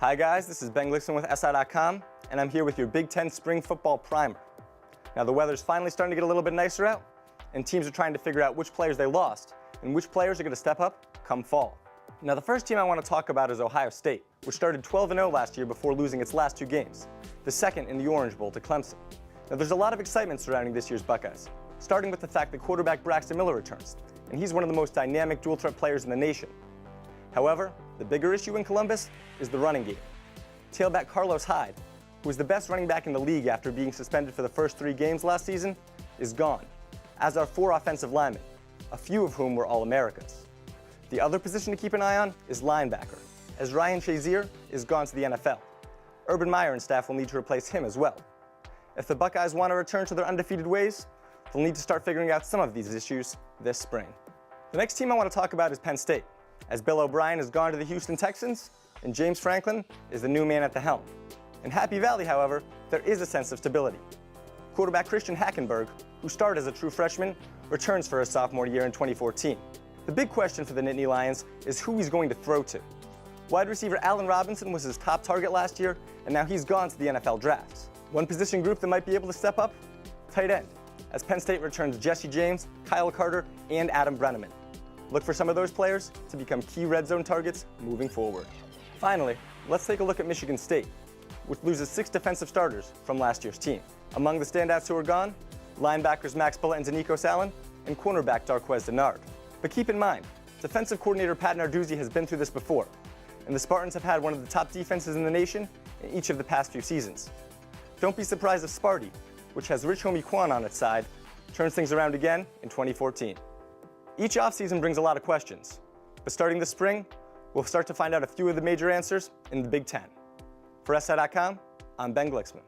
Hi guys, this is Ben Glicksman with SI.com, and I'm here with your Big Ten Spring Football Primer. Now the weather's finally starting to get a little bit nicer out, and teams are trying to figure out which players they lost and which players are going to step up come fall. Now the first team I want to talk about is Ohio State, which started 12-0 last year before losing its last two games, the second in the Orange Bowl to Clemson. Now there's a lot of excitement surrounding this year's Buckeyes, starting with the fact that quarterback Braxton Miller returns, and he's one of the most dynamic dual-threat players in the nation. However, the bigger issue in Columbus is the running game. Tailback Carlos Hyde, who was the best running back in the league after being suspended for the first 3 games last season, is gone, as are 4 offensive linemen, a few of whom were All-Americans. The other position to keep an eye on is linebacker, as Ryan Shazier is gone to the NFL. Urban Meyer and staff will need to replace him as well. If the Buckeyes want to return to their undefeated ways, they'll need to start figuring out some of these issues this spring. The next team I want to talk about is Penn State, as Bill O'Brien has gone to the Houston Texans, and James Franklin is the new man at the helm. In Happy Valley, however, there is a sense of stability. Quarterback Christian Hackenberg, who started as a true freshman, returns for his sophomore year in 2014. The big question for the Nittany Lions is who he's going to throw to. Wide receiver Allen Robinson was his top target last year, and now he's gone to the NFL drafts. One position group that might be able to step up? Tight end, as Penn State returns Jesse James, Kyle Carter, and Adam Brenneman. Look for some of those players to become key red zone targets moving forward. Finally, let's take a look at Michigan State, which loses 6 defensive starters from last year's team. Among the standouts who are gone, linebackers Max Bullitt and Danico Sallin, and cornerback Darqueze Dennard. But keep in mind, defensive coordinator Pat Narduzzi has been through this before, and the Spartans have had one of the top defenses in the nation in each of the past few seasons. Don't be surprised if Sparty, which has Rich Homie Quan on its side, turns things around again in 2014. Each offseason brings a lot of questions, but starting this spring, we'll start to find out a few of the major answers in the Big Ten. For SI.com, I'm Ben Glicksman.